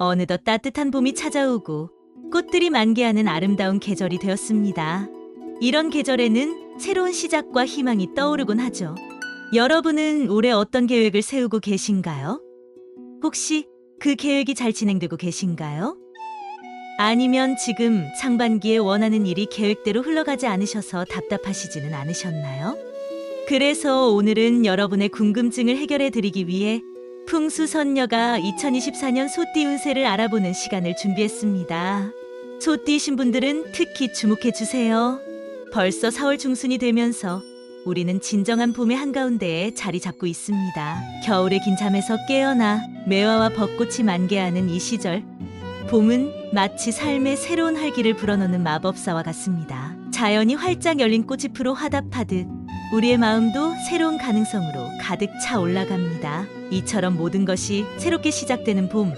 어느덧 따뜻한 봄이 찾아오고 꽃들이 만개하는 아름다운 계절이 되었습니다. 이런 계절에는 새로운 시작과 희망이 떠오르곤 하죠. 여러분은 올해 어떤 계획을 세우고 계신가요? 혹시 그 계획이 잘 진행되고 계신가요? 아니면 지금 상반기에 원하는 일이 계획대로 흘러가지 않으셔서 답답하시지는 않으셨나요? 그래서 오늘은 여러분의 궁금증을 해결해 드리기 위해 풍수선녀가 2024년 소띠 운세를 알아보는 시간을 준비했습니다. 소띠이신 분들은 특히 주목해 주세요. 벌써 4월 중순이 되면서 우리는 진정한 봄의 한가운데에 자리 잡고 있습니다. 겨울의 긴 잠에서 깨어나 매화와 벚꽃이 만개하는 이 시절, 봄은 마치 삶의 새로운 활기를 불어넣는 마법사와 같습니다. 자연이 활짝 열린 꽃잎으로 화답하듯 우리의 마음도 새로운 가능성으로 가득 차 올라갑니다. 이처럼 모든 것이 새롭게 시작되는 봄.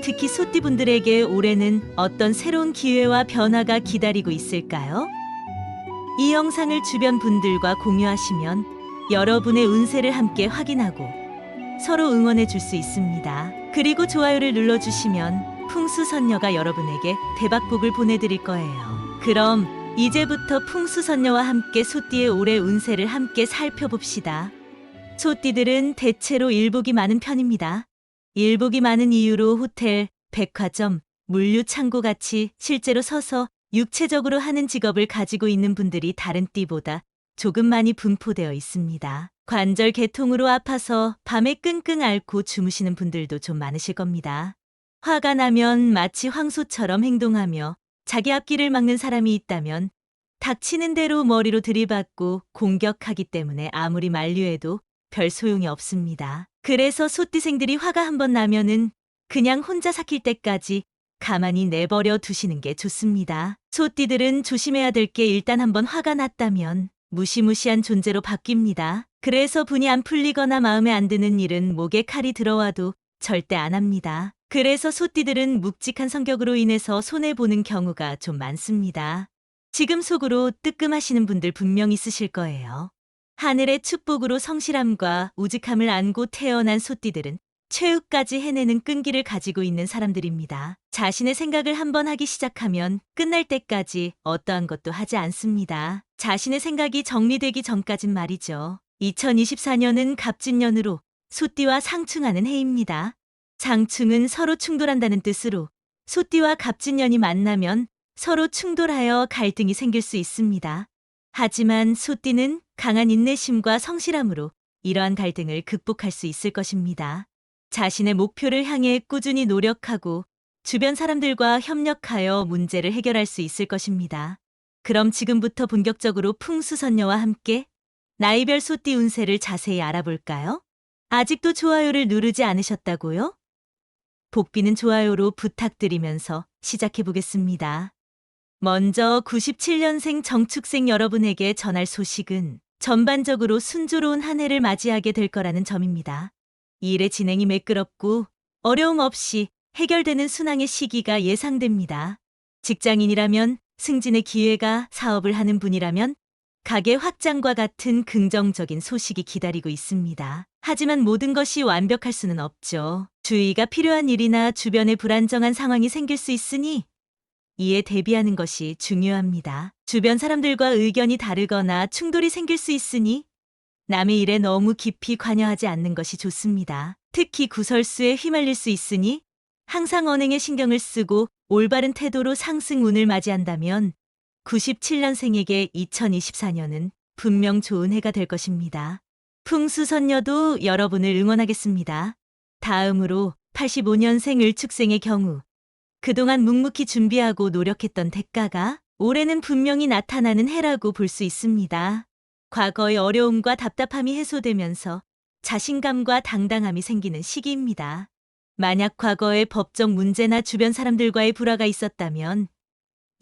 특히 소띠분들에게 올해는 어떤 새로운 기회와 변화가 기다리고 있을까요? 이 영상을 주변 분들과 공유하시면 여러분의 운세를 함께 확인하고 서로 응원해 줄 수 있습니다. 그리고 좋아요를 눌러주시면 풍수선녀가 여러분에게 대박복을 보내드릴 거예요. 그럼 이제부터 풍수선녀와 함께 소띠의 올해 운세를 함께 살펴봅시다. 소띠들은 대체로 일복이 많은 편입니다. 일복이 많은 이유로 호텔, 백화점, 물류창고 같이 실제로 서서 육체적으로 하는 직업을 가지고 있는 분들이 다른 띠보다 조금 많이 분포되어 있습니다. 관절 계통으로 아파서 밤에 끙끙 앓고 주무시는 분들도 좀 많으실 겁니다. 화가 나면 마치 황소처럼 행동하며 자기 앞길을 막는 사람이 있다면 닥치는 대로 머리로 들이받고 공격하기 때문에 아무리 만류해도 별 소용이 없습니다. 그래서 소띠생들이 화가 한번 나면은 그냥 혼자 삭힐 때까지 가만히 내버려 두시는 게 좋습니다. 소띠들은 조심해야 될 게 일단 한번 화가 났다면 무시무시한 존재로 바뀝니다. 그래서 분이 안 풀리거나 마음에 안 드는 일은 목에 칼이 들어와도 절대 안 합니다. 그래서 소띠들은 묵직한 성격으로 인해서 손해보는 경우가 좀 많습니다. 지금 속으로 뜨끔하시는 분들 분명 있으실 거예요. 하늘의 축복으로 성실함과 우직함을 안고 태어난 소띠들은 최후까지 해내는 끈기를 가지고 있는 사람들입니다. 자신의 생각을 한번 하기 시작하면 끝날 때까지 어떠한 것도 하지 않습니다. 자신의 생각이 정리되기 전까진 말이죠. 2024년은 갑진년으로 소띠와 상충하는 해입니다. 상충은 서로 충돌한다는 뜻으로 소띠와 갑진년이 만나면 서로 충돌하여 갈등이 생길 수 있습니다. 하지만 소띠는 강한 인내심과 성실함으로 이러한 갈등을 극복할 수 있을 것입니다. 자신의 목표를 향해 꾸준히 노력하고 주변 사람들과 협력하여 문제를 해결할 수 있을 것입니다. 그럼 지금부터 본격적으로 풍수선녀와 함께 나이별 소띠 운세를 자세히 알아볼까요? 아직도 좋아요를 누르지 않으셨다고요? 복비는 좋아요로 부탁드리면서 시작해 보겠습니다. 먼저 97년생 정축생 여러분에게 전할 소식은 전반적으로 순조로운 한 해를 맞이하게 될 거라는 점입니다. 일의 진행이 매끄럽고 어려움 없이 해결되는 순항의 시기가 예상됩니다. 직장인이라면 승진의 기회가, 사업을 하는 분이라면 가게 확장과 같은 긍정적인 소식이 기다리고 있습니다. 하지만 모든 것이 완벽할 수는 없죠. 주의가 필요한 일이나 주변에 불안정한 상황이 생길 수 있으니 이에 대비하는 것이 중요합니다. 주변 사람들과 의견이 다르거나 충돌이 생길 수 있으니 남의 일에 너무 깊이 관여하지 않는 것이 좋습니다. 특히 구설수에 휘말릴 수 있으니 항상 언행에 신경을 쓰고 올바른 태도로 상승운을 맞이한다면 97년생에게 2024년은 분명 좋은 해가 될 것입니다. 풍수선녀도 여러분을 응원하겠습니다. 다음으로 85년생 을축생의 경우 그동안 묵묵히 준비하고 노력했던 대가가 올해는 분명히 나타나는 해라고 볼 수 있습니다. 과거의 어려움과 답답함이 해소되면서 자신감과 당당함이 생기는 시기입니다. 만약 과거의 법적 문제나 주변 사람들과의 불화가 있었다면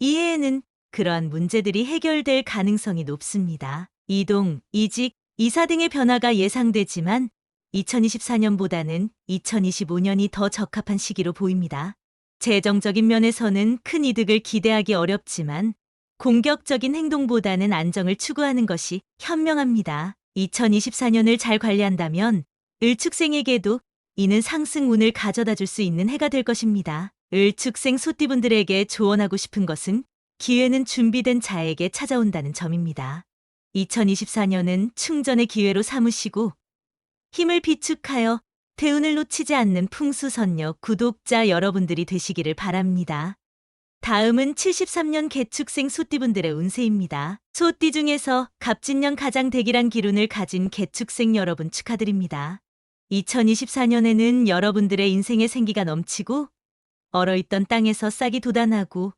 이 해에는 그러한 문제들이 해결될 가능성이 높습니다. 이동, 이직, 이사 등의 변화가 예상되지만 2024년보다는 2025년이 더 적합한 시기로 보입니다. 재정적인 면에서는 큰 이득을 기대하기 어렵지만 공격적인 행동보다는 안정을 추구하는 것이 현명합니다. 2024년을 잘 관리한다면 을축생에게도 이는 상승운을 가져다 줄 수 있는 해가 될 것입니다. 을축생 소띠분들에게 조언하고 싶은 것은 기회는 준비된 자에게 찾아온다는 점입니다. 2024년은 충전의 기회로 삼으시고 힘을 비축하여 대운을 놓치지 않는 풍수선녀 구독자 여러분들이 되시기를 바랍니다. 다음은 73년 개축생 소띠분들의 운세입니다. 소띠 중에서 갑진년 가장 대길한 기운을 가진 개축생 여러분 축하드립니다. 2024년에는 여러분들의 인생의 생기가 넘치고 얼어있던 땅에서 싹이 돋아나고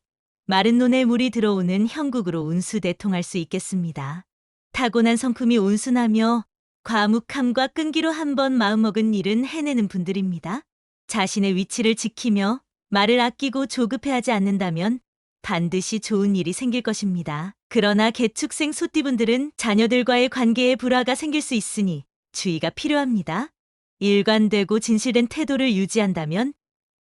마른 논에 물이 들어오는 형국으로 운수대통할 수 있겠습니다. 타고난 성품이 온순하며 과묵함과 끈기로 한번 마음먹은 일은 해내는 분들입니다. 자신의 위치를 지키며 말을 아끼고 조급해하지 않는다면 반드시 좋은 일이 생길 것입니다. 그러나 개축생 소띠분들은 자녀들과의 관계에 불화가 생길 수 있으니 주의가 필요합니다. 일관되고 진실된 태도를 유지한다면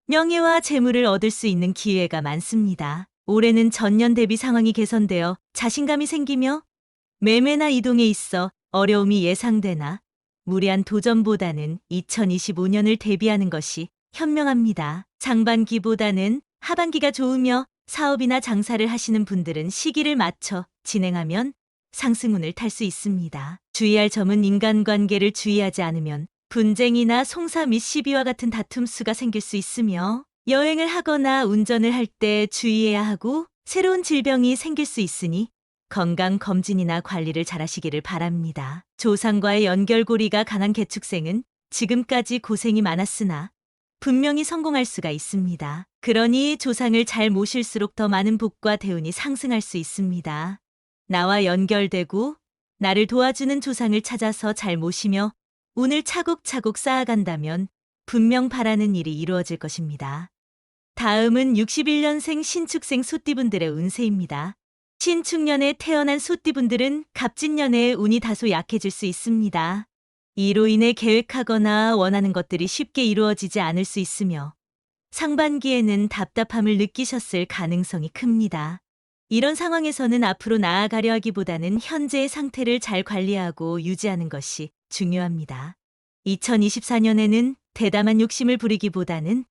명예와 재물을 얻을 수 있는 기회가 많습니다. 올해는 전년 대비 상황이 개선되어 자신감이 생기며 매매나 이동에 있어 어려움이 예상되나 무리한 도전보다는 2025년을 대비하는 것이 현명합니다. 상반기보다는 하반기가 좋으며 사업이나 장사를 하시는 분들은 시기를 맞춰 진행하면 상승운을 탈 수 있습니다. 주의할 점은 인간관계를 주의하지 않으면 분쟁이나 송사 및 시비와 같은 다툼 수가 생길 수 있으며 여행을 하거나 운전을 할 때 주의해야 하고 새로운 질병이 생길 수 있으니 건강검진이나 관리를 잘하시기를 바랍니다. 조상과의 연결고리가 강한 개축생은 지금까지 고생이 많았으나 분명히 성공할 수가 있습니다. 그러니 조상을 잘 모실수록 더 많은 복과 대운이 상승할 수 있습니다. 나와 연결되고 나를 도와주는 조상을 찾아서 잘 모시며 운을 차곡차곡 쌓아간다면 분명 바라는 일이 이루어질 것입니다. 다음은 61년생 신축생 소띠분들의 운세입니다. 신축년에 태어난 소띠분들은 갑진년에 운이 다소 약해질 수 있습니다. 이로 인해 계획하거나 원하는 것들이 쉽게 이루어지지 않을 수 있으며 상반기에는 답답함을 느끼셨을 가능성이 큽니다. 이런 상황에서는 앞으로 나아가려 하기보다는 현재의 상태를 잘 관리하고 유지하는 것이 중요합니다. 2024년에는 대담한 욕심을 부리기보다는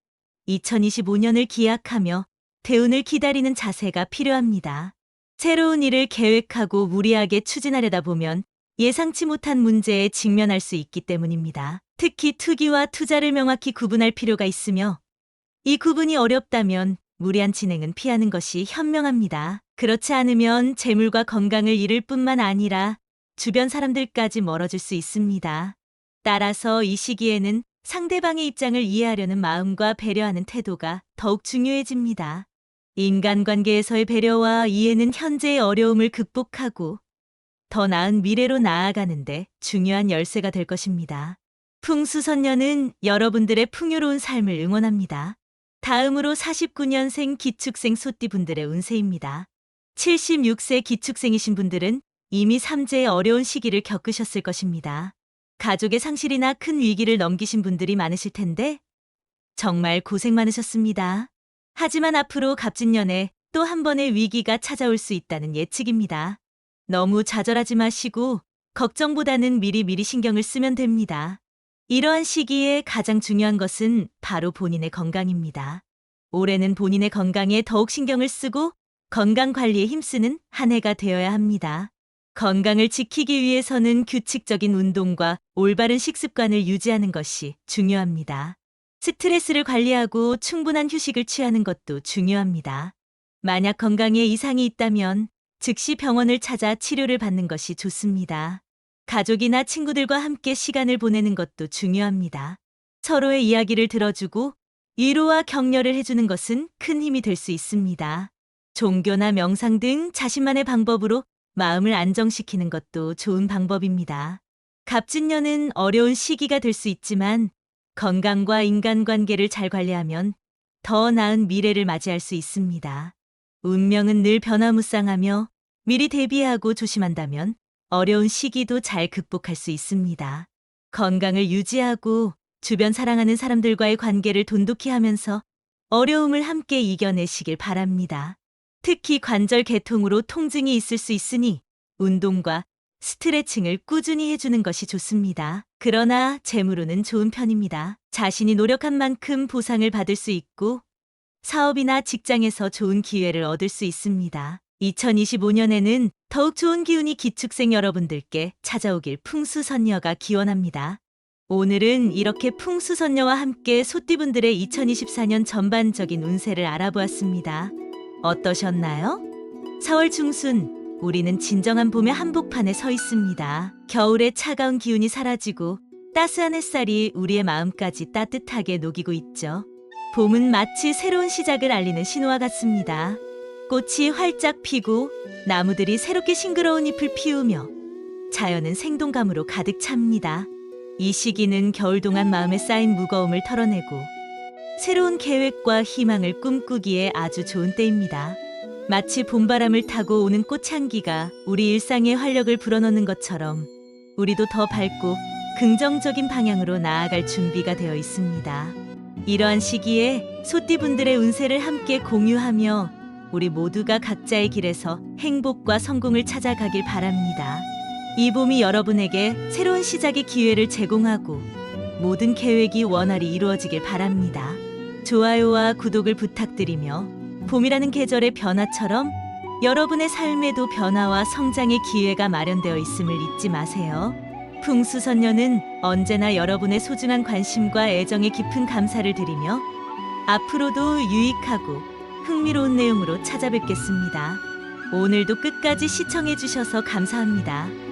2025년을 기약하며 대운을 기다리는 자세가 필요합니다. 새로운 일을 계획하고 무리하게 추진하려다 보면 예상치 못한 문제에 직면할 수 있기 때문입니다. 특히 투기와 투자를 명확히 구분할 필요가 있으며 이 구분이 어렵다면 무리한 진행은 피하는 것이 현명합니다. 그렇지 않으면 재물과 건강을 잃을 뿐만 아니라 주변 사람들까지 멀어질 수 있습니다. 따라서 이 시기에는 상대방의 입장을 이해하려는 마음과 배려하는 태도가 더욱 중요해집니다. 인간관계에서의 배려와 이해는 현재의 어려움을 극복하고 더 나은 미래로 나아가는데 중요한 열쇠가 될 것입니다. 풍수선녀는 여러분들의 풍요로운 삶을 응원합니다. 다음으로 49년생 기축생 소띠분들의 운세입니다. 76세 기축생이신 분들은 이미 삼재의 어려운 시기를 겪으셨을 것입니다. 가족의 상실이나 큰 위기를 넘기신 분들이 많으실 텐데 정말 고생 많으셨습니다. 하지만 앞으로 갑진년에 또 한 번의 위기가 찾아올 수 있다는 예측입니다. 너무 좌절하지 마시고 걱정보다는 미리미리 신경을 쓰면 됩니다. 이러한 시기에 가장 중요한 것은 바로 본인의 건강입니다. 올해는 본인의 건강에 더욱 신경을 쓰고 건강관리에 힘쓰는 한 해가 되어야 합니다. 건강을 지키기 위해서는 규칙적인 운동과 올바른 식습관을 유지하는 것이 중요합니다. 스트레스를 관리하고 충분한 휴식을 취하는 것도 중요합니다. 만약 건강에 이상이 있다면 즉시 병원을 찾아 치료를 받는 것이 좋습니다. 가족이나 친구들과 함께 시간을 보내는 것도 중요합니다. 서로의 이야기를 들어주고 위로와 격려를 해주는 것은 큰 힘이 될 수 있습니다. 종교나 명상 등 자신만의 방법으로 마음을 안정시키는 것도 좋은 방법입니다. 갑진년은 어려운 시기가 될 수 있지만 건강과 인간관계를 잘 관리하면 더 나은 미래를 맞이할 수 있습니다. 운명은 늘 변화무쌍하며 미리 대비하고 조심한다면 어려운 시기도 잘 극복할 수 있습니다. 건강을 유지하고 주변 사랑하는 사람들과의 관계를 돈독히 하면서 어려움을 함께 이겨내시길 바랍니다. 특히 관절 계통으로 통증이 있을 수 있으니 운동과 스트레칭을 꾸준히 해주는 것이 좋습니다. 그러나 재물운은 좋은 편입니다. 자신이 노력한 만큼 보상을 받을 수 있고 사업이나 직장에서 좋은 기회를 얻을 수 있습니다. 2025년에는 더욱 좋은 기운이 기축생 여러분들께 찾아오길 풍수선녀가 기원합니다. 오늘은 이렇게 풍수선녀와 함께 소띠분들의 2024년 전반적인 운세를 알아보았습니다. 어떠셨나요? 4월 중순, 우리는 진정한 봄의 한복판에 서 있습니다. 겨울의 차가운 기운이 사라지고 따스한 햇살이 우리의 마음까지 따뜻하게 녹이고 있죠. 봄은 마치 새로운 시작을 알리는 신호와 같습니다. 꽃이 활짝 피고 나무들이 새롭게 싱그러운 잎을 피우며 자연은 생동감으로 가득 찹니다. 이 시기는 겨울 동안 마음에 쌓인 무거움을 털어내고 새로운 계획과 희망을 꿈꾸기에 아주 좋은 때입니다. 마치 봄바람을 타고 오는 꽃향기가 우리 일상에 활력을 불어넣는 것처럼 우리도 더 밝고 긍정적인 방향으로 나아갈 준비가 되어 있습니다. 이러한 시기에 소띠분들의 운세를 함께 공유하며 우리 모두가 각자의 길에서 행복과 성공을 찾아가길 바랍니다. 이 봄이 여러분에게 새로운 시작의 기회를 제공하고 모든 계획이 원활히 이루어지길 바랍니다. 좋아요와 구독을 부탁드리며 봄이라는 계절의 변화처럼 여러분의 삶에도 변화와 성장의 기회가 마련되어 있음을 잊지 마세요. 풍수선녀는 언제나 여러분의 소중한 관심과 애정에 깊은 감사를 드리며 앞으로도 유익하고 흥미로운 내용으로 찾아뵙겠습니다. 오늘도 끝까지 시청해 주셔서 감사합니다.